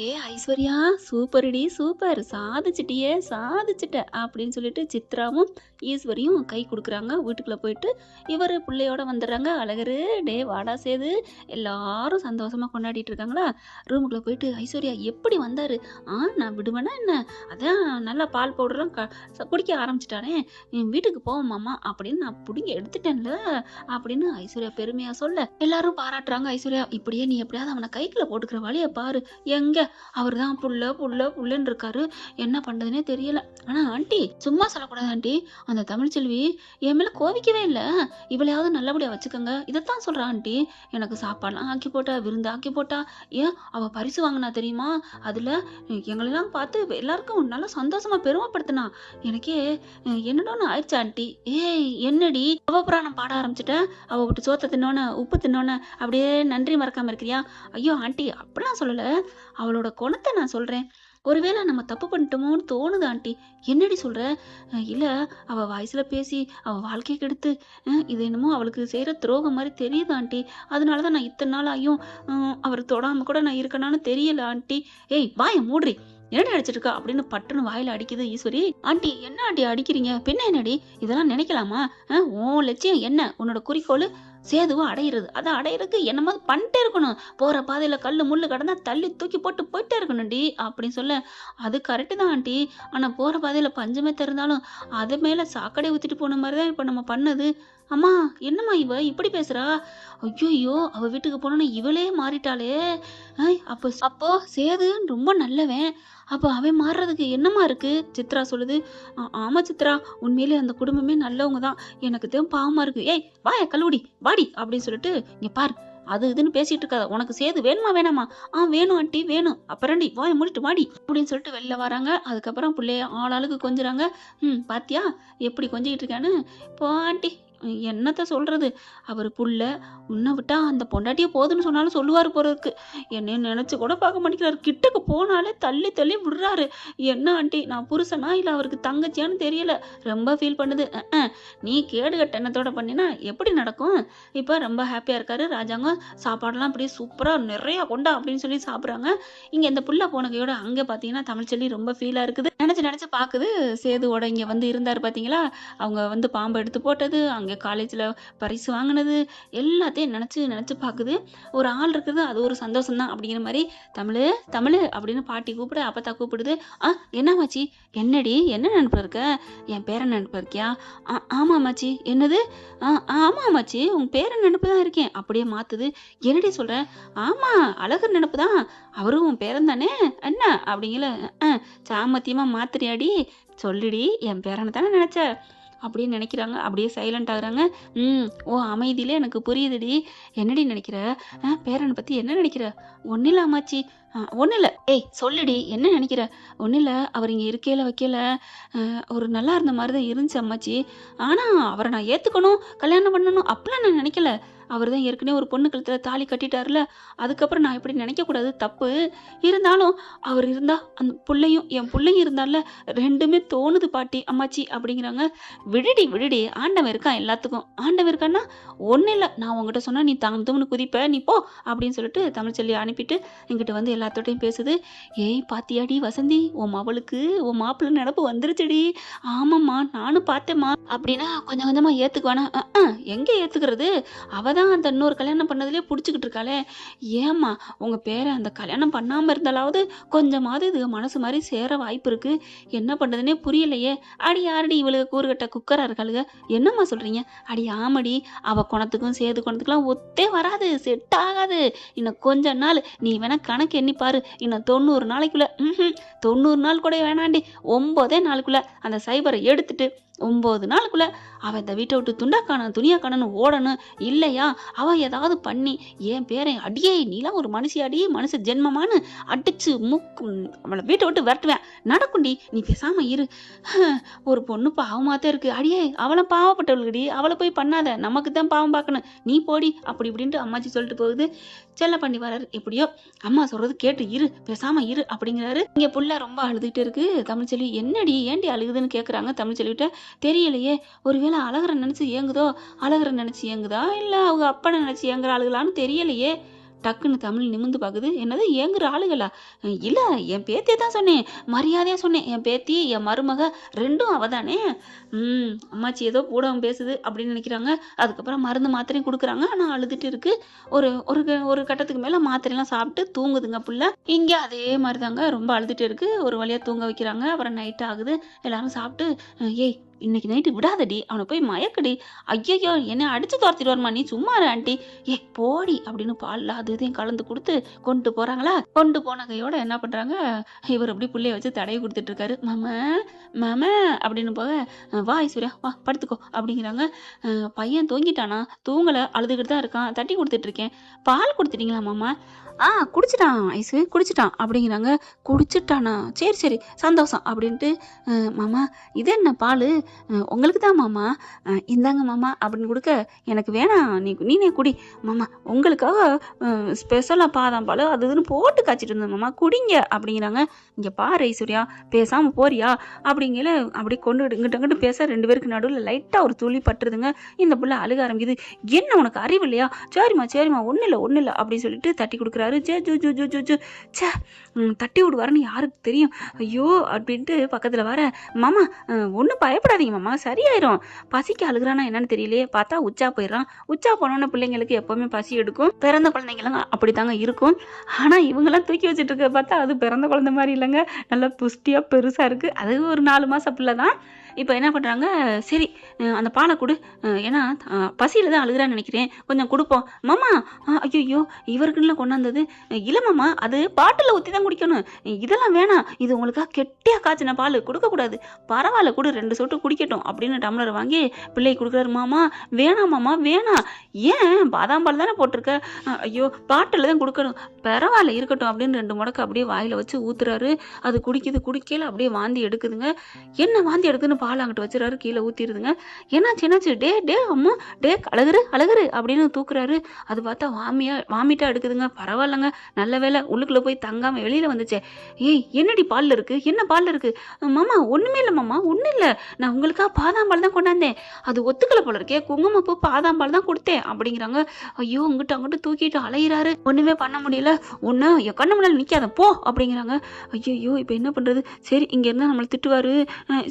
ஏ Aishwarya, சூப்பர்டி super, சாதிச்சிட்டியே சாதிச்சிட்ட அப்படின்னு சொல்லிட்டு சித்ராவும் ஈஸ்வரியும் கை கொடுக்குறாங்க. வீட்டுக்குள்ள போயிட்டு இவர் பிள்ளையோட வந்துடுறாங்க. அழகரு, டே வாடா சேது, எல்லாரும் சந்தோஷமா கொண்டாடிட்டு இருக்காங்களா. ரூமுக்குள்ள போயிட்டு ஐஸ்வர்யா எப்படி வந்தாரு, நான் விடுவேனா என்ன, அதான் நல்லா பால் பவுடர்லாம் குடிக்க ஆரம்பிச்சிட்டானே, என் வீட்டுக்கு போவோமாமா அப்படின்னு நான் பிடிங்க எடுத்துட்டேன்ல அப்படின்னு ஐஸ்வர்யா பெருமையா சொல்ல எல்லாரும் பாராட்டுறாங்க. ஐஸ்வர்யா, இப்படியே நீ எப்படியாவது அவனை கைக்குள்ள போட்டுக்கிற வழியை பாரு, எங்க அவர் தான் புள்ள புள்ள புள்ளன்னு இருக்காரு, என்ன பண்றதுனே தெரியல. ஆனா ஆண்டி சும்மா சொல்லக்கூடாது ஆண்டி, அந்த தமிழ்ச்செல்வி என் மேல கோவிக்கவே இல்ல, இவளையாவது நல்லபடியா வச்சுக்கோங்க, இதைத்தான் சொல்றா ஆண்டி. எனக்கு சாப்பாடுலாம் ஆக்கி போட்டா, விருந்து ஆக்கி போட்டா, ஏன் அவ பரிசு வாங்கினா தெரியுமா, அதுல எங்களெல்லாம் பார்த்து எல்லாருக்கும் நல்லா சந்தோஷமா பெருமைப்படுத்தினா. எனக்கே என்னடோன்னு ஆயிடுச்சு ஆண்டி. ஏய் என்னடி அவ புராணம் பாட ஆரம்பிச்சுட்டேன், அவ விட்டு சோத்த தின்னோன்னு உப்பு தின்னோன்னு அப்படியே நன்றி மறக்காம இருக்கிறியா. ஐயோ ஆண்டி அப்படிலாம் சொல்லல, அவளோட குணத்தை நான் சொல்றேன். ஒருவேளை நம்ம தப்பு பண்ணிட்டோமோன்னு தோணுது ஆண்டி. என்னடி சொல்ற, இல்ல அவ வயசுல பேசி அவ வாழ்க்கையை கெடுத்து இது என்னமோ அவளுக்கு செய்யற துரோகம் மாதிரி தெரியுது ஆண்டி. அதனாலதான் நான் இத்தனை நாள் ஆயும் அவர் தொடாம கூட நான் இருக்கனான்னு தெரியல ஆண்டி. ஏய் வாய மூடுறி, என்ன அடிச்சிட்டு இருக்கா அப்படின்னு பட்டுன்னு வாயில அடிக்குது ஈஸ்வரி. ஆண்டி என்ன ஆண்டி அடிக்கிறீங்க, பின்ன என்னடி இதெல்லாம் நினைக்கலாமா, உன் லட்சியம் என்ன, உன்னோட குறிக்கோள் சேதுவும் அடையிறது, அதை அடையிறதுக்கு என்னமோ பண்ணிட்டே இருக்கணும், போற பாதையில கல்லு முள்ளு கடந்தா தள்ளி தூக்கி போட்டு போயிட்டே இருக்கணும்டி அப்படின்னு சொல்ல. அது கரெக்டு தான் ஆண்டி, ஆனா போற பாதையில பஞ்சமே தெரிந்தாலும் அது மேல சாக்கடை ஊத்திட்டு போன மாதிரிதான் இப்ப நம்ம பண்ணது. அம்மா என்னம்மா இவ இப்படி பேசுறா, ஐயோ அவ வீட்டுக்கு போனோன்னு இவளே மாறிட்டாளே. அப்போ அப்போ சேது ரொம்ப நல்லவன், அப்போ அவன் மாறுறதுக்கு என்னமா இருக்கு. சித்ரா சொல்லுது. ஆமா சித்ரா, உண்மையிலே அந்த குடும்பமே நல்லவங்க தான், எனக்கு தான் பாவமா இருக்கு. ஏய் வாய கல்லூடி வாடி அப்படின்னு சொல்லிட்டு, இங்க பாரு அது இதுன்னு பேசிட்டு இருக்காத, உனக்கு சேது வேணுமா வேணாமா. வேணும் ஆண்டி வேணும், அப்புறண்டி வாய மூடிட்டு வாடி அப்படின்னு சொல்லிட்டு வெளில வராங்க. அதுக்கப்புறம் பிள்ளைய ஆளாளுக்கு கொஞ்சுறாங்க. பாத்தியா எப்படி கொஞ்சிக்கிட்டு இருக்கான்னு. போ ஆண்டி, என்னத்த சொல்றது, அவர் புள்ள உன்னை விட்டா அந்த பொண்டாட்டிய போதுன்னு சொன்னாலும் சொல்லுவாரு போறதுக்கு, என்னைய நினைச்சு கூட பார்க்க மாட்டேங்கிறாரு, கிட்டக்கு போனாலே தள்ளி தள்ளி விடுறாரு. என்ன ஆண்டி, நான் புருஷனா இல்ல அவருக்கு தங்கச்சியான்னு தெரியல, ரொம்ப ஃபீல் பண்ணுது. நீ கேடு கட்ட எண்ணத்தோட பண்ணினா எப்படி நடக்கும். இப்ப ரொம்ப ஹாப்பியா இருக்காரு. ராஜாங்கம் சாப்பாடுலாம் அப்படியே சூப்பரா நிறைய கொண்டா அப்படின்னு சொல்லி சாப்பிடுறாங்க. இங்க இந்த புள்ள போனகையோட அங்க பாத்தீங்கன்னா தமிழ்ச்செல்வி ரொம்ப ஃபீலா இருக்குது. நினைச்சு நினைச்சு பாக்குது, சேதுவோட இங்க வந்து இருந்தாரு பாத்தீங்களா, அவங்க வந்து பாம்பை எடுத்து போட்டது, அங்கே காலேஜில் பரிசு வாங்கினது எல்லாத்தையும் நினச்சி பார்க்குது. ஒரு ஆள் இருக்குது, அது ஒரு சந்தோஷம் தான் அப்படிங்கிற மாதிரி. தமிழ் தமிழ் அப்படின்னு பாட்டி கூப்பிடு, அப்பத்தா கூப்பிடுது. என்னமாச்சி, என்னடி என்ன நினைப்பு இருக்க, என் பேரன் நினைப்பு இருக்கியா. ஆமாம்மாச்சி. என்னது, ஆமாம்மாச்சி உன் பேரன் நினைப்பு தான் இருக்கேன் அப்படியே மாத்துது. என்னடி சொல்ற. ஆமா அழகர் நினைப்பு தான், அவரும் உன் பேரன் தானே என்ன அப்படிங்கல. சாமத்தியமா மாத்திரியாடி, சொல்லுடி என் பேரனை தானே நினைச்ச அப்படின்னு நினைக்கிறாங்க. அப்படியே சைலண்ட் ஆகுறாங்க. ஓ அமைதியிலே எனக்கு புரியுதுடி, என்னடி நினைக்கிற, பேரனை பத்தி என்ன நினைக்கிற. ஒன்னும் இல்ல அம்மாச்சி, ஒன்றும் இல்லை. ஏய் சொல்லுடி என்ன நினைக்கிற. ஒன்றும் இல்லை, அவர் இங்கே இருக்கையில வைக்கல ஒரு நல்லா இருந்த மாதிரி தான் இருந்துச்சு அம்மாச்சி, ஆனால் அவரை நான் ஏற்றுக்கணும் கல்யாணம் பண்ணணும் அப்படிலாம் நான் நினைக்கல. அவர் தான் ஏற்கனவே ஒரு பொண்ணு கழுத்தில் தாலி கட்டிட்டார்ல, அதுக்கப்புறம் நான் இப்படி நினைக்கக்கூடாது, தப்பு. இருந்தாலும் அவர் இருந்தா அந்த பிள்ளையும் என் பிள்ளையும் இருந்தால ரெண்டுமே தோணுது பாட்டி அம்மாச்சி அப்படிங்கிறாங்க. விடுடி விடுடி, ஆண்டவன் இருக்கான் எல்லாத்துக்கும். ஆண்டவன் இருக்கான்னா ஒன்றும் இல்லை, நான் உங்ககிட்ட சொன்னா நீ தம்னு குதிப்ப, நீ போ அப்படின்னு சொல்லிட்டு தமிழ்ச்செல்வி அனுப்பிட்டு எங்கிட்ட வந்து எல்லாத்தோட்டையும் பேசுது. ஏய் பாத்தியாடி வசந்தி, உன் மவளுக்கு உன் மாப்பிள்ளை நடப்பு வந்துருச்சுடி. ஆமாம்மா நானும் பார்த்தேம்மா அப்படின்னா கொஞ்சம் கொஞ்சமா ஏத்துக்குவானா. எங்க ஏத்துக்கிறது, அவதான் அந்த இன்னொரு கல்யாணம் பண்ணதுலேயே பிடிச்சிக்கிட்டு இருக்காளே. ஏம்மா உங்க பேரை அந்த கல்யாணம் பண்ணாம இருந்தாலாவது கொஞ்சமாவது இது மனசு மாதிரி சேர வாய்ப்பு இருக்கு, என்ன பண்றதுன்னே புரியலையே. அடி யாரடி இவளுக்கு கூறுகட்ட குக்கரா இருக்காளுங்க, என்னம்மா சொல்றீங்க. அடி ஆமடி, அவ குணத்துக்கும் சேது குணத்துக்குலாம் ஒத்தே வராது, செட் ஆகாது. இன்னும் கொஞ்ச நாள் நீ வேணா கணக்கு எண்ணி பாரு, இன்னும் 90 நாளைக்குள்ள 90 நாள் கூட வேணாண்டி, 9 நாளுக்குள்ள அந்த சைபரை எடுத்துட்டு 9 நாளுக்குள்ள அவன் இந்த வீட்டை விட்டு துண்டாக்கான துணியா காணன்னு ஓடணும். இல்லையா அவன் ஏதாவது பண்ணி என் பேரன் அடியே நீலாம் ஒரு மனுஷியாடி மனுஷ ஜென்மமானு அடிச்சு அவளை வீட்டை விட்டு விரட்டுவேன். நடக்குண்டி, நீ பேசாம இரு. ஒரு பொண்ணு பாவமாத்தான் இருக்கு. அடியே அவளை பாவப்பட்டவளுக்குடி, அவளை போய் பண்ணாத, நமக்கு தான் பாவம் பார்க்கணும், நீ போடி அப்படி இப்படின்ட்டு அம்மாச்சி சொல்லிட்டு போகுது. செல்ல பண்ணி வராரு. எப்படியோ அம்மா சொல்றது கேட்டு இரு, பேசாம இரு அப்படிங்கிறாரு. இங்க புள்ள ரொம்ப அழுதுகிட்டு இருக்கு. தமிழ்ச்செல்வி என்னடி ஏண்டி அழுகுதுன்னு கேக்குறாங்க. தமிழ்ச்செல்விட்ட தெரியலையே, ஒருவேளை அழகரை நினைச்சு ஏங்குதோ, அழகரை நினைச்சு ஏங்குதா இல்ல அவங்க அப்பனை நினைச்சு ஏங்குற ஆளுகளான்னு தெரியலையே. டக்குன்னு தமிழ் நிமிந்து பார்க்குது. என்னது ஏங்குற ஆளுகளா? இல்ல என் பேத்திய தான் சொன்னேன். மரியாதையா சொன்னேன். என் பேத்தி, என் மருமக 2ம் அவ தானே. அம்மாச்சி ஏதோ பூடகம் பேசுது அப்படின்னு நினைக்கிறாங்க. அதுக்கப்புறம் மருந்து மாத்திரையும் குடுக்குறாங்க. ஆனா அழுதுட்டு இருக்கு. ஒரு ஒரு ஒரு கட்டத்துக்கு மேல மாத்திரைலாம் சாப்பிட்டு தூங்குதுங்க புள்ள. இங்க அதே மாரி தாங்க ரொம்ப அழுதுட்டு இருக்கு. ஒரு வழியா தூங்க வைக்கிறாங்க. அப்புறம் நைட் ஆகுது. எல்லாரும் சாப்பிட்டு, "ஏய் இன்னைக்கு நைட்டு விடாதடி. அவன போய் மயக்குடி." "ஐயய்யோ! என்னை அடிச்சு தொரத்திடுவாரும்மா. நீ சும்மா இரு ஆன்ட்டி." "ஏய் போடி" அப்படின்னு பால்ல அது இதையும் கலந்து குடுத்து கொண்டு போறாங்களா? கொண்டு போன கையோட என்ன பண்றாங்க, இவர் அப்படியே புள்ளைய வச்சு தடவி குடுத்துட்டு இருக்காரு. "மாம, மாம" அப்படின்னு போக, "வா ஐஸ்வர்யா வா படுத்துக்கோ" அப்படிங்கிறாங்க. பையன் தூங்கிட்டானா? தூங்கல. அழுதுகிட்டு தான் இருக்கான். தட்டி குடுத்துட்டு இருக்கேன். "பால் குடுத்துட்டீங்களா மாமா?" குடிச்சிட்டான் ஐஸு குடிச்சிட்டான்" அப்படிங்கிறாங்க. "குடிச்சிட்டானா? சரி சரி சந்தோஷம்" அப்படின்ட்டு, மாமா இது என்ன பாலு? உங்களுக்கு தான் மாமா." இந்தாங்க மாமா" அப்படின்னு குடுக்க, "எனக்கு வேணாம். நீனே குடி." "மாமா உங்களுக்காக ஸ்பெஷலா பாதாம் பால் அது இதுன்னு போட்டு காய்ச்சிட்டு இருந்தேன் மாமா. குடிங்க" அப்படிங்கிறாங்க. "இங்க பாரு ஐஸ்வர்யா, பேசாம போறியா?" அப்படிங்கல அப்படியே கொண்டு இங்கிட்ட அங்கிட்டு பேச 2 பேருக்கு நடுவுல லைட்டா ஒரு துளி பட்டுருதுங்க. இந்த புள்ள அழுக ஆரம்பிக்குது. "என்ன உனக்கு அறிவு இல்லையா?" "சரிம்மா சரிம்மா ஒண்ணும் இல்ல" அப்படின்னு சொல்லிட்டு தட்டி குடுக்குறாரு. ஜே ஜூ ஜூ ஜூ ஜூ ஜூ ச்சே தட்டி விடுவாருன்னு யாருக்கு தெரியும்? ஐயோ அப்படின்ட்டு பக்கத்துல வர, "மாமா ஒன்றும் பயப்படாதீங்க மாமா, சரியாயிரும்." பசிக்கு அழுகுறானா என்னன்னு தெரியலையே. பார்த்தா உச்சா போயிடுறான். உச்சா போனோன்னு பிள்ளைங்களுக்கு எப்பவுமே பசி எடுக்கும். பிறந்த குழந்தைங்களாம் அப்படித்தாங்க இருக்கும். ஆனா இவங்கெல்லாம் தூக்கி வச்சுட்டு இருக்க பார்த்தா அது பிறந்த குழந்தை மாதிரி இல்லைங்க. நல்லா புஷ்டியா பெருசா இருக்கு. அது ஒரு 4 மாச பிள்ளை தான். இப்போ என்ன பண்றாங்க, சரி அந்த பாலை குடு, ஏன்னா பசியில தான் அழுகுறான்னு நினைக்கிறேன், கொஞ்சம் கொடுப்போம். "மாமா ஐயோ இவருக்குன்னு கொண்டாந்தது." "இல்ல மாமா அது பாட்டில் ஊற்றி தான் குடிக்கணும். இதெல்லாம் வேணாம். இது உங்களுக்காக கெட்டியா காய்ச்சின பால், கொடுக்கக்கூடாது. பரவாயில்ல குடு 2 சொட்டு குடிக்கட்டும்" அப்படின்னு டம்ளர் வாங்கி பிள்ளை கொடுக்குறாரு. "மாமா வேணாம் மாமா வேணாம்." "ஏன் பாதாம் பால் தானே போட்டிருக்க." "ஐயோ பாட்டில் தான் கொடுக்கணும்." "பரவாயில்ல இருக்கட்டும்" அப்படின்னு 2 முடக்கு அப்படியே வாயில வச்சு ஊத்துறாரு. அது குடிக்குது. குடிக்கல அப்படியே வாந்தி எடுக்குதுங்க. என்ன வாந்தி எடுக்குதுன்னு பால் அங்கிட்டு வச்சுறாரு. கீழே ஊத்திடுதுங்க. "என்னாச்சு டே டே அம்மா டே அழகுரு" அப்படின்னு தூக்குறாரு. அது பார்த்தா வாமிட்டா எடுக்குதுங்க. பரவாயில்லங்க, நல்ல வேலை உள்ளுக்குள்ள போய் தங்காம வெளியில வந்துச்சே. "ஏய் என்னடி பால்ல இருக்கு? என்ன பால்ல இருக்கு?" "மாமா ஒண்ணுமே இல்ல மாமா, ஒண்ணும் இல்ல. நான் உங்களுக்காக பாதாம் பால் தான் கொண்டாந்தேன். அது ஒத்துக்கல போல இருக்கே. குங்குமப்பூ பாதாம் பால் தான் கொடுத்தேன்" அப்படிங்கிறாங்க. ஐயோ அங்கிட்டு தூக்கிட்டு அலையிறாரு. ஒண்ணுமே பண்ண முடியல. "ஒண்ணு என் கண்ணு முன்னாடி நிக்காத போ" அப்படிங்கிறாங்க. ஐயோ இப்போ என்ன பண்றது? சரி இங்க இருந்தா நம்மள திட்டுவாரு.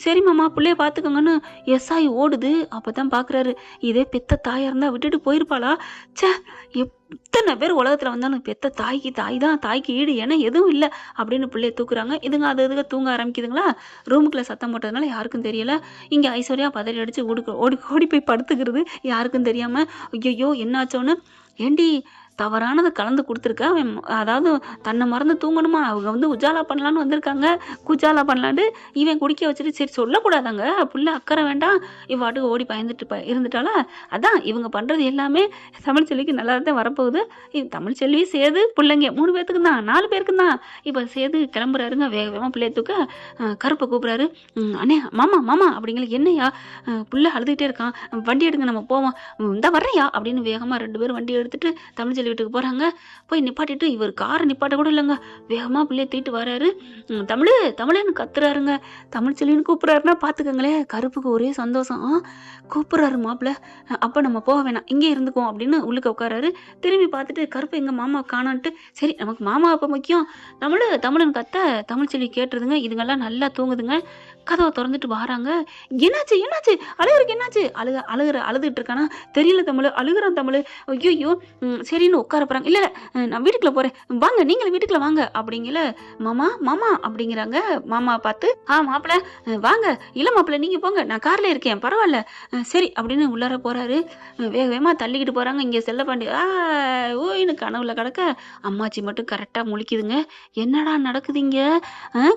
சரி மாமா புள்ளைய பார்த்துக்கோங்கன்னு எஸ்ஐ ஓடுது. அப்பதான் பார்க்குறாரு, இதே பெத்த தாயா இருந்தா விட்டுட்டு போயிருப்பாளா? ச்சே, எத்தனை பேர் உலகத்துல வந்தாலும் பெத்த தாய்க்கு தாய் தான், தாய்க்கு ஈடு என எதுவும் இல்லை அப்படின்னு பிள்ளைய தூக்குறாங்க. இதுங்க அது இதுக தூங்க ஆரம்பிக்குதுங்களா? ரூமுக்குள்ள சத்தம் போட்டதுனால யாருக்கும் தெரியல. இங்க ஐஸ்வர்யா பதறி அடிச்சு ஓடி ஓடி போய் படுத்துக்கிறது யாருக்கும் தெரியாம. ஐயோ என்னாச்சோன்னு, "ஏண்டி தவறானதை கலந்து கொடுத்துருக்க, அவன் அதாவது தன்னை மறந்து தூங்கணுமா, அவங்க வந்து உஜாலா பண்ணலான்னு வந்திருக்காங்க, குஜாலா பண்ணலான்னு இவன் குடிக்க வச்சுட்டு, சரி சொல்லக்கூடாதாங்க புள்ள அக்கறை வேண்டாம், இவ பாட்டுக்கு ஓடி பயந்துட்டு இருந்துட்டாளா? அதான் இவங்க பண்றது எல்லாமே தமிழ்ச்செல்விக்கு நல்லா தான் வரப்போகுது. தமிழ்ச்செல்வி சேது பிள்ளைங்க 3 பேத்துக்கு தான் 4 பேருக்கு தான். இப்போ சேது கிளம்புறாருங்க. வேக வேகமாக பிள்ளைய தூக்க கருப்பை கூப்பிட்றாரு. "அண்ணே மாமா" அப்படிங்கிற. "என்னையா புள்ள அழுதுகிட்டே இருக்கான், வண்டி எடுங்க நம்ம போவோம்." "இந்த வர்றையா" அப்படின்னு வேகமாக 2 பேரும் வண்டி எடுத்துட்டு தமிழ்ச்செல்வி வீட்டுக்கு போறாங்க. போய் நிப்பாட்டிட்டு இவர் காரை நிப்பாட்ட கூட இல்லைங்க, வேகமா பிள்ளைய தூக்கிட்டு வராரு. தமிழுன்னு கத்துறாருங்க. தமிழ்ச்செல்வின்னு கூப்பிடுறாருன்னா பாத்துக்கோங்களேன். கருப்புக்கு ஒரே சந்தோஷம். கூப்பிடுறாரு மாப்பிள்ள. "அப்ப நம்ம போக வேணாம், இங்கே இருந்துக்குவோம்" அப்படின்னு உள்ளுக்க உட்காராரு. திரும்பி பார்த்துட்டு கருப்பு எங்க மாமா காணான்ட்டு, சரி நமக்கு மாமா அப்ப முக்கியம். தமிழுன்னு கத்த தமிழ்ச்செல்வி கேட்டுருதுங்க. இதுங்கெல்லாம் நல்லா தூங்குதுங்க. கதவை திறந்துட்டு வராங்க. என்னாச்சு அழுகுறக்கு என்னாச்சு? அழுதுட்டு இருக்கானா? தெரியல தமிழ், அழுகுறான் தமிழ். ஐயோ சரின்னு உட்கார போறாங்க. இல்ல நான் வீட்டுக்குள்ள போறேன், வாங்க நீங்களும் வீட்டுக்குள்ள வாங்க அப்படிங்கல. மாமா அப்படிங்கிறாங்க. மாமா பார்த்து, மாப்பிள்ள வாங்க. இல்ல மாப்பிள்ள நீங்க போங்க, நான் கார்ல இருக்கேன், பரவாயில்ல. சரி அப்படின்னு உள்ளார போறாரு. வேக வேகமா தள்ளிக்கிட்டு போறாங்க. இங்க செல்லப்பாண்டி ஓயின்னு கனவுல கிடக்க, அம்மாச்சி மட்டும் கரெக்டா முழிக்குதுங்க. என்னடா நடக்குதுங்க?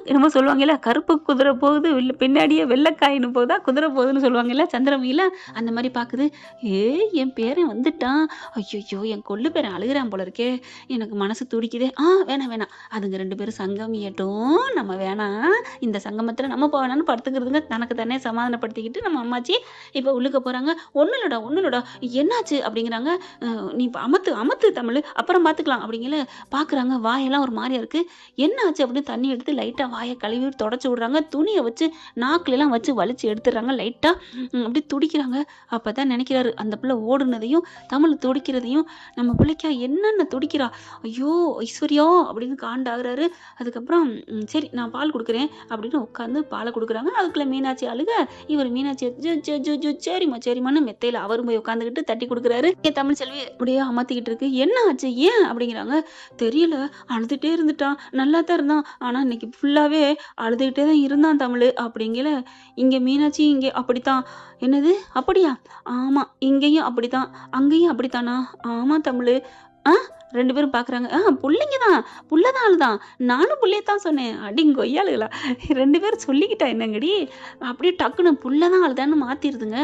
என்னமோ சொல்லுவாங்கல்ல, கருப்பு குதிரை போகுது பின்னாடியே வெள்ளைக்காயின்னு போகுதா, குதிரை போகுதுன்னு சொல்லுவாங்கல்ல சந்திரமுகில, அந்த மாதிரி பாக்குது. என் பேரன் வந்துட்டான். ஐயோ என் கொள்ளு பேரன் அழுகிறான் போல இருக்கே, எனக்கு மனசு துடிக்குதே. வேணாம் அதுங்க 2 பேரும் சங்கமியட்டும், நம்ம வேணாம் இந்த சங்கமத்துல நம்ம போவேணான்னு படுத்துக்கிறதுங்க. தனக்கு தானே சமாதானப்படுத்திக்கிட்டு நம்ம அம்மாச்சி இப்போ உள்ளுக்க போறாங்க. ஒன்றும் இல்லடா என்னாச்சு அப்படிங்கிறாங்க. நீ அமத்து தமிழ், அப்புறம் பார்த்துக்கலாம் அப்படிங்கிற. பார்க்குறாங்க, வாயெல்லாம் ஒரு மாதிரியா இருக்கு. என்னாச்சு அப்படின்னு தண்ணி எடுத்து லைட்டாக வாயை கழுவி தொடச்சி விடுறாங்க. துணியை வச்சு நாக்குலாம் வச்சு வலிச்சு எடுத்துடுறாங்க. லைட்டாக அப்படி துடிக்கிறாங்க. அப்போ தான் நினைக்கிறாரு, அந்த பிள்ளை ஓடுனதையும் தமிழ் துடிக்கிறதையும் நம்ம பிள்ளை துடிக்கா, என்னென்ன துடிக்கிறா! ஐயோ! ஐஸ்வர்யா! அப்படின்னு காண்டாகுறாரு. அதுக்கப்புறம் சரி நான் பால் குடுக்குறேன் அப்படின்னு உட்காந்து பால குடுக்குறாங்க. அதுக்குள்ள மீனாட்சி அழுக, இவர் மீனாட்சி ஜு ஜு ஜு ஜு சரிம்மா சரிம்மான்னு மெத்தையில அவரும் போய் உட்காந்துக்கிட்டு தட்டி குடுக்குறாரு. என் தமிழ்ச்செல்வி அப்படியே அமத்திக்கிட்டு இருக்கு. என்ன ஆச்சு? ஏன்? அப்படிங்கிறாங்க. தெரியல, அழுதுட்டே இருந்துட்டான். நல்லா தான் இருந்தான். ஆனா இன்னைக்கு ஃபுல்லாவே அழுதுகிட்டே தான் இருந்தான் தமிழு அப்படிங்கல. இங்க மீனாட்சி இங்க அப்படித்தான். என்னது? அப்படியா? ஆமா, இங்கேயும் அப்படித்தான். அங்கேயும் அப்படித்தானா? ஆமா தமிழு. ஆ 2 பேரும் பார்க்குறாங்க. புள்ளைங்க தான். புள்ள தான் அழுதான். நானும் புள்ளைய தான் சொன்னேன். அடிங்கொய்யாளுகளா! 2 பேரும் சொல்லிக்கிட்டா என்னங்கடி? அப்படியே டக்குனு புள்ள தான் அழுதான்னு மாத்திருதுங்க.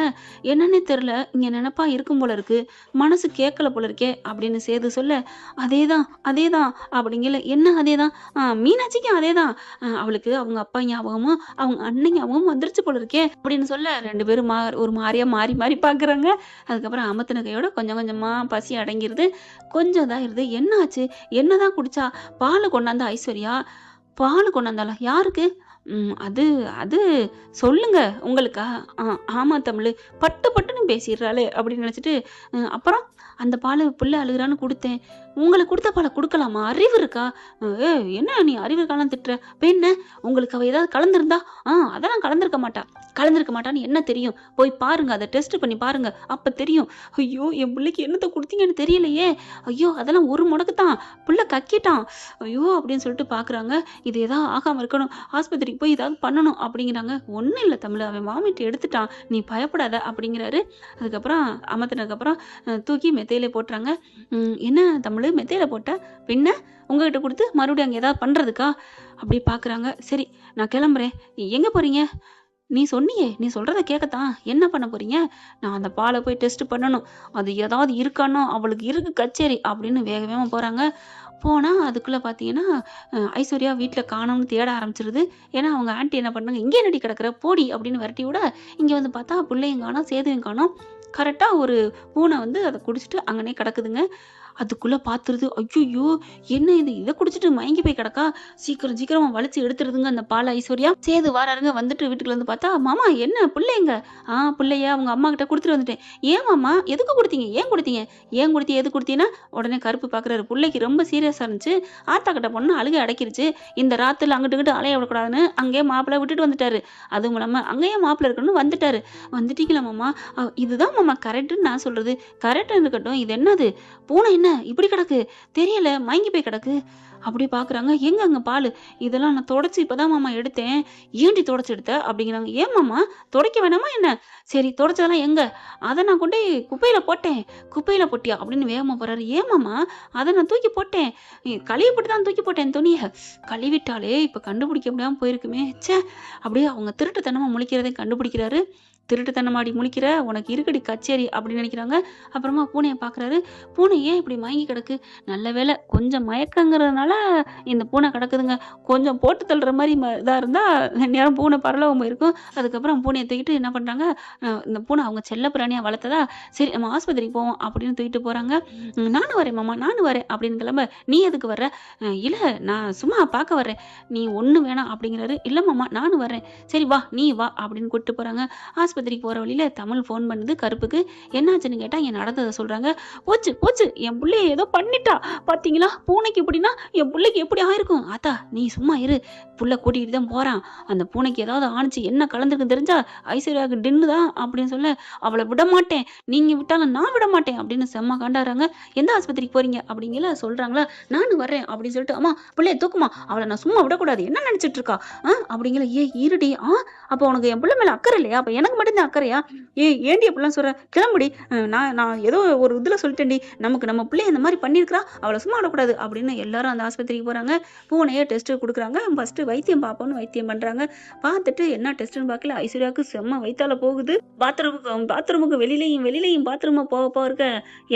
என்னன்னே தெரியல. இங்க நெனப்பா இருக்கும் போல இருக்கு. மனசு கேட்கல போல இருக்கே! அப்படின்னு சேது சொல்ல, அதேதான், அதேதான் அப்படிங்கல. என்ன அதேதான்? மீனாட்சிக்கும் அதேதான். அவளுக்கு அவங்க அப்பா ஞாபகமும், அவங்க அண்ணன் ஞாபகமும் வந்துருச்சு போல இருக்கே! அப்படின்னு சொல்ல 2 பேரும் ஒரு மாரியா மாறி மாறி பார்க்குறாங்க. அதுக்கப்புறம் அமத்துன கையோட கொஞ்சம் கொஞ்சமா பசி அடங்கிருது. கொஞ்சம் இதாயிருது. என்ன ஆச்சு? என்னதான் குடிச்சா? பாலு கொண்டாந்தா ஐஸ்வர்யா. பாலு கொண்டாந்தாளா? யாருக்கு? அது அது சொல்லுங்க. உங்களுக்கா? ஆ ஆமா தமிழு. பட்டு பட்டுன்னு பேசிடுறாளே அப்படின்னு நினைச்சுட்டு, அப்புறம் அந்த பாலு புள்ள அழுகுறான்னு குடுத்தேன். உங்களுக்கு குடுத்த பால குடுக்கலாமா? அறிவு இருக்கா? என்ன நீ அறிவு இருக்கான்னு திட்டுற? இப்ப என்ன? உங்களுக்கு அவ ஏதாவது கலந்திருந்தா? அதெல்லாம் கலந்திருக்க மாட்டா. கலந்திருக்க மாட்டான்னு என்ன தெரியும்? போய் பாருங்க. அத டெஸ்ட் பண்ணி பாருங்க. அப்ப தெரியும். ஐயோ! என் புள்ளைக்கு என்னத்த குடுத்தீங்கன்னு தெரியலையே! ஐயோ! அதெல்லாம் ஒரு முடக்கு தான். புள்ள கக்கிட்டான். ஐயோ! அப்படின்னு சொல்லிட்டு பார்க்குறாங்க. இது ஏதாவது ஆகாம இருக்கணும். ஆஸ்பத்திரிக்கு போய் ஏதாவது பண்ணணும் அப்படிங்கிறாங்க. ஒண்ணும் இல்ல தமிழு. அவன் வாமிட் எடுத்துட்டான். நீ பயப்படாத அப்படிங்கிறாரு. அதுக்கப்புறம் அமத்துனதுக்கப்புறம் தூக்கி மெத்தையிலே போட்டுறாங்க. என்ன தமிழு மெத்தையில போட்ட? பின்ன உங்ககிட்ட குடுத்து மறுபடியும் அங்க ஏதாவது பண்றதுக்கா? அப்படி பார்க்குறாங்க. சரி நான் கிளம்புறேன். எங்க போறீங்க? நீ சொன்னியே! நீ சொல்றத கேட்கத்தான். என்ன பண்ண போறீங்க? நான் அந்த பால போய் டெஸ்ட் பண்ணணும். அது ஏதாவது இருக்கான்னா, அவளுக்கு இருக்கு கச்சேரி அப்படின்னு வேக வேகமா போறாங்க. போனா அதுக்குள்ள பார்த்தீங்கன்னா, ஐஸ்வர்யா வீட்ல காணோம்னு தேட ஆரம்பிச்சுருது. ஏன்னா அவங்க ஆன்டி என்ன பண்ணாங்க, "இங்கே என்னடி கிடக்குற? போடி" அப்படின்னு விரட்டி விட, இங்க வந்து பார்த்தா புள்ளையும் காணோம், சேதுவையும் காணோம். கரெக்ட்டா ஒரு பூனை வந்து அத குடிச்சிட்டு அங்கனே கிடக்குதுங்க. அதுக்குள்ள பார்த்துருது. ஐய்யய்யோ! என்ன இது? இத குடிச்சிட்டு மயங்கி போய் கிடக்கா? சீக்கிரம் சீக்கிரமா வலிச்சு எடுத்துருதுங்க அந்த பால ஐஸ்வர்யா. சேது வாராருங்க. வந்துட்டு வீட்டுக்குள்ள வந்து பார்த்தா, "மாமா என்ன புள்ள எங்க?" புள்ளைய அவங்க அம்மா கிட்ட குடுத்துட்டு வந்துட்டேன்." "ஏன் மாமா? எதுக்கு குடுத்தீங்க? ஏன் குடுத்தீங்க? ஏன் குடுத்தீங்க? எதுக்கு குடுத்தீங்கன்னா?" உடனே கருப்பு பார்க்குறாரு. புள்ளைக்கு ரொம்ப சீரியஸா இருந்துச்சு. ஆத்தா கிட்ட போனோனே அழுகை அடக்கிருச்சு. இந்த ராத்திரில அங்கிட்டு இங்கிட்டு அலைய விடக்கூடாதுன்னு அங்கேயே மாப்பிள்ளை விட்டுட்டு வந்துட்டாரு. அதுவும் இல்லாம அங்கேயே மாப்பிள்ளை இருக்கணும்னு வந்துட்டாரு. "வந்துட்டீங்களா மாமா? இதுதான் மாமா கரெக்ட்டுன்னு நான் சொல்றது." "கரெக்ட்டுன்னு இருக்கட்டும். இது என்னது? பூனை என்ன இப்படி கிடக்கு? தெரியல. மயங்கி போய் கிடக்கு." அப்படி பார்க்குறாங்க. "எங்க அங்க பாலு?" "இதெல்லாம் நான் தொடச்சு இப்பதான் மாமா எடுத்தேன்." "ஏன்டி தொடச்சு எடுத்த?" அப்படிங்கிறாங்க. "ஏன் மாமா? துடைக்க வேணாமா என்ன?" "சரி தொடச்சதெல்லாம் எங்க?" "அத நான் கொண்டோய் குப்பையில போட்டேன்." "குப்பையில போட்டியா?" அப்படின்னு வேகமா போறாரு. "ஏன் மாமா?" "அத நான் தூக்கி போட்டேன். கழுவி போட்டு தான் தூக்கி போட்டேன் துணிய." கழுவிட்டாளே! இப்ப கண்டுபிடிக்க முடியாம போயிருக்குமே! ச்சே! அப்படியே அவங்க திருட்டுத்தனமா முழிக்கிறதையும் கண்டுபிடிக்கிறாரு. "திருட்டுத்தனமாடி முழிக்கிற? உனக்கு இருக்குடி கச்சேரி" அப்படின்னு நினைக்கிறாங்க. அப்புறமா பூனைய பார்க்குறாரு. பூனை ஏன் இப்படி மயங்கி கிடக்கு? நல்ல வேளை கொஞ்சம் மயக்கங்கிறதுனால இந்த பூனை கிடக்குதுங்க. கொஞ்சம் போட்டு தள்ளுற மாரி இதா இருந்தா இந்நேரம் பூனை பரலோகம் போயிருக்கும். அதுக்கப்புறம் பூனைய தூக்கிட்டு என்ன பண்றாங்க, இந்த பூனை அவங்க செல்ல பிராணியா வளர்த்ததா, "சரி நம்ம ஆஸ்பத்திரிக்கு போவோம்" அப்படின்னு தூக்கிட்டு போறாங்க. "நானும் வரேன் மாமா, நானும் வரேன்" அப்படின்னு கிளம்ப, "நீ எதுக்கு வர்ற?" "இல்ல நான் சும்மா பார்க்க வர்றேன்." "நீ ஒண்ணும் வேணாம்" அப்படிங்கிறாரு. "இல்ல மாமா நானும் வர்றேன்." "சரி வா, நீ வா" அப்படின்னு கூட்டிட்டு போறாங்க. ஆஸ்பத்திரிக்கு போற வழியில தமிழ் ஃபோன் பண்ணுது கருப்புக்கு. என்னாச்சுன்னு கேட்டா இங்க நடந்தத சொல்றாங்க. "போச்சு போச்சு என் புள்ளைய ஏதோ பண்ணிட்டா. பாத்தீங்களா? பூனைக்கு இப்படின்னா என் புள்ளைக்கு எப்படி ஆயிருக்கும்?" "ஆத்தா நீ சும்மா இரு. புள்ள கூட்டிட்டு தான் போறான். அந்த பூனைக்கு ஏதாவது ஆணுச்சு என்ன கலந்துருக்குன்னு தெரிஞ்சா ஐஸ்வர்யாவுக்கு டின்னு தான்" அப்படின்னு சொல்ல, "அவள விடமாட்டேன். நீங்க விட்டாலும் நான் விடமாட்டேன்" அப்படின்னு செம்ம காண்டாடுறாங்க. "எந்த ஆஸ்பத்திரிக்கு போறீங்க?" அப்படிங்கல சொல்றாங்களா. "நானும் வர்றேன்" அப்படின்னு சொல்லிட்டு, "அம்மா புள்ளைய தூக்குமா. அவள நான் சும்மா விடக்கூடாது. என்ன நினைச்சிட்டு இருக்கா?" அப்படிங்கல. "ஏய் இருடி. அப்ப உனக்கு என் புள்ள மேல அக்கறை இல்லையா? அப்ப எனக்கு மட்டும் தான் அக்கறையா? ஏய் ஏன்டி அப்படிலாம் சொல்ற? கிளம்புடி. நான் நான் ஏதோ ஒரு இதுல சொல்லிட்டேன்டி. நம்ம பிள்ளை இந்த மாரி பண்ணியிருக்கிறா. அவள சும்மா விடக்கூடாது" அப்படின்னு எல்லாரும் அந்த ஆஸ்பத்திரிக்கு போறாங்க. பூனைய டெஸ்ட் குடுக்குறாங்க. ஃபர்ஸ்ட் வைத்தியம் பார்ப்போம்னு வைத்தியம் பண்றாங்க. பார்த்துட்டு என்ன டெஸ்ட்ன்னு பார்க்கல. ஐஸ்வர்யாவுக்கு செம்ம வயித்தால போகுது. பாத்ரூமுக்கு வெளியிலயும் பாத்ரூமா போக இருக்க.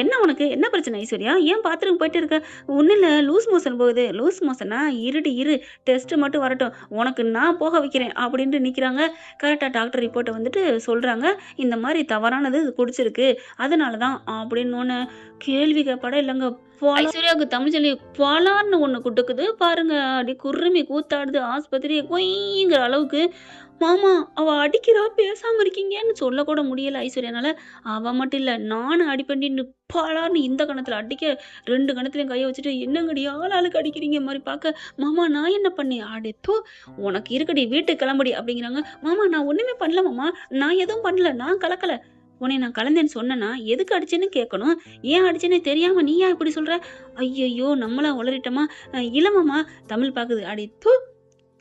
"என்ன உனக்கு? என்ன பிரச்சனை ஐஸ்வர்யா? ஏன் பாத்ரூம் போயிட்டு இருக்க?" "ஒண்ணும் இல்ல லூஸ் மோஷன் போகுது." "லூஸ் மோஷனா? இருடி இரு. டெஸ்ட் மட்டும் வரட்டும். உனக்கு நான் போக வைக்கிறேன்" அப்படின்ட்டு நிக்கிறாங்க. கரெக்ட்டா டாக்டர் ரிப்போர்ட்ட வந்துட்டு சொல்றாங்க. "இந்த மாரி தவறானது இது குடிச்சிருக்கு. அதனால தான்" அப்படின்னோன கேள்வி கேட்பாடா இல்லங்க. ஐஸ்வர்யாவுக்கு தமிழ்ச்செல்வி பலார்னு ஒண்ணு குட்டுக்குது பாருங்க. அப்படியே குர்ருமி கூத்தாடுது. ஆஸ்பத்திரியே கொய்ங்கிற அளவுக்கு. மாமா அவ அடிக்கிறா பேசாம இருக்கீங்கன்னு சொல்லக்கூட முடியல ஐஸ்வர்யானால. அவ மட்டும் இல்ல நானும் அடிப்பேன்டின்னு பலார்னு இந்த கணத்துல அடிக்க 2 கணத்துலயும் கைய வச்சுட்டு என்னங்கடி ஆளாளுக்கு அடிக்கிறீங்க மாரி பாக்க, மாமா நான் என்ன பண்ணேன்? அட தூ உனக்கு இருக்குடி வீட்டுக்கு கிளம்புடி அப்படிங்கிறாங்க. மாமா நான் ஒண்ணுமே பண்ணல மாமா. நான் எதுவும் பண்ணல. நான் கலக்கல. உன்னைய நான் கலந்தேன்னு சொன்னேனா? எதுக்கு அடிச்சேன்னு கேட்கணும். ஏன் அடிச்சேன்னு தெரியாம நீ ஏன் இப்படி சொல்ற? ஐயையோ! நம்மளா உளறிட்டோமா? இல்ல மாமா. தமிழ் பாக்குது. அடி தூ!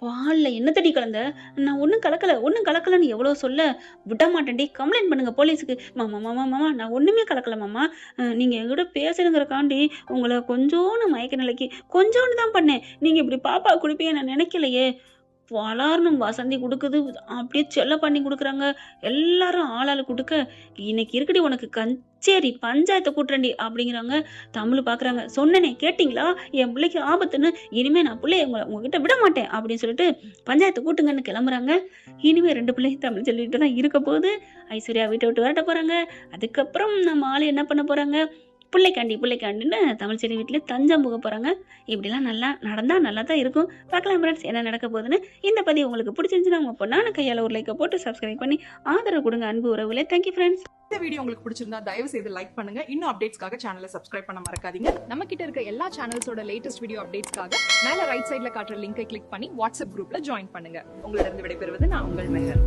பால்ல என்னத்தடி கலந்த? நான் ஒண்ணும் கலக்கல, ஒண்ணும் கலக்கலன்னு எவ்வளோ சொல்ல, விட மாட்டேன்டி. கம்ப்ளைண்ட் பண்ணுங்க போலீஸுக்கு. மாமா மாமா மாமா நான் ஒண்ணுமே கலக்கல மாமா. நீங்க என்கிட்ட பேசணுங்கிறக்காண்டி உங்கள கொஞ்சோண்டு மயக்க நிலைக்கு கொஞ்சோண்டு தான் பண்ணேன். நீங்க இப்படி பாப்பா குடுப்பீங்கன்னு நான் நினைக்கலையே. பலார்னு வசந்தி குடுக்குது. அப்படியே செல்ல பண்ணி குடுக்குறாங்க. எல்லாரும் ஆளாளு குடுக்க, இன்னைக்கு இருக்குடி உனக்கு கச்சேரி பஞ்சாயத்த கூட்டுறேன்டி அப்படிங்கிறாங்க. தமிழ் பாக்குறாங்க. சொன்னனே கேட்டீங்களா? என் பிள்ளைக்கு ஆபத்துன்னு. இனிமே நான் பிள்ளைய உங்ககிட்ட விட மாட்டேன் அப்படின்னு சொல்லிட்டு பஞ்சாயத்து கூட்டுங்கன்னு கிளம்புறாங்க. இனிமே 2 பிள்ளையும் தமிழ் சொல்லிட்டு தான் இருக்க போகுது. ஐஸ்வர்யா வீட்டை விட்டு விரட்ட போறாங்க. அதுக்கப்புறம் நம்ம ஆளு என்ன பண்ண போறாங்க? பிள்ளைக்காண்டின்னு தமிழ்ச்செல்வி வீட்டிலே தஞ்சம் புக போறாங்க. இப்படிலாம் நல்லா நடந்தா நல்லா தான் இருக்கும். பார்க்கலாம் ஃப்ரெண்ட்ஸ் என்ன நடக்க போகுதுன்னு. இந்த பதிவு உங்களுக்கு பிடிச்சிருந்துச்சுன்னா உங்க பொண்ணான கையால ஒரு லைக்கை போட்டு சப்ஸ்கிரைப் பண்ணி ஆதரவு கொடுங்க அன்பு உறவுகளே. Thank you friends. இந்த வீடியோ உங்களுக்கு பிடிச்சிருந்தா தயவு செய்து லைக் பண்ணுங்க. இன்னும் அப்டேட்ஸ்க்காக சேனலை சப்ஸ்கிரைப் பண்ண மறக்காதீங்க. நம்ம கிட்ட இருக்க எல்லா சேனல்ஸோட லேட்டஸ்ட் வீடியோ அப்டேட்ஸ்க்காக மேல ரைட் சைடுல காட்டுற லிங்கை கிளிக் பண்ணி வாட்ஸ்அப் குரூப்ல ஜாயின் பண்ணுங்க. உங்களிடம் விடைபெறுவது நான் உங்கள் மெஹர்.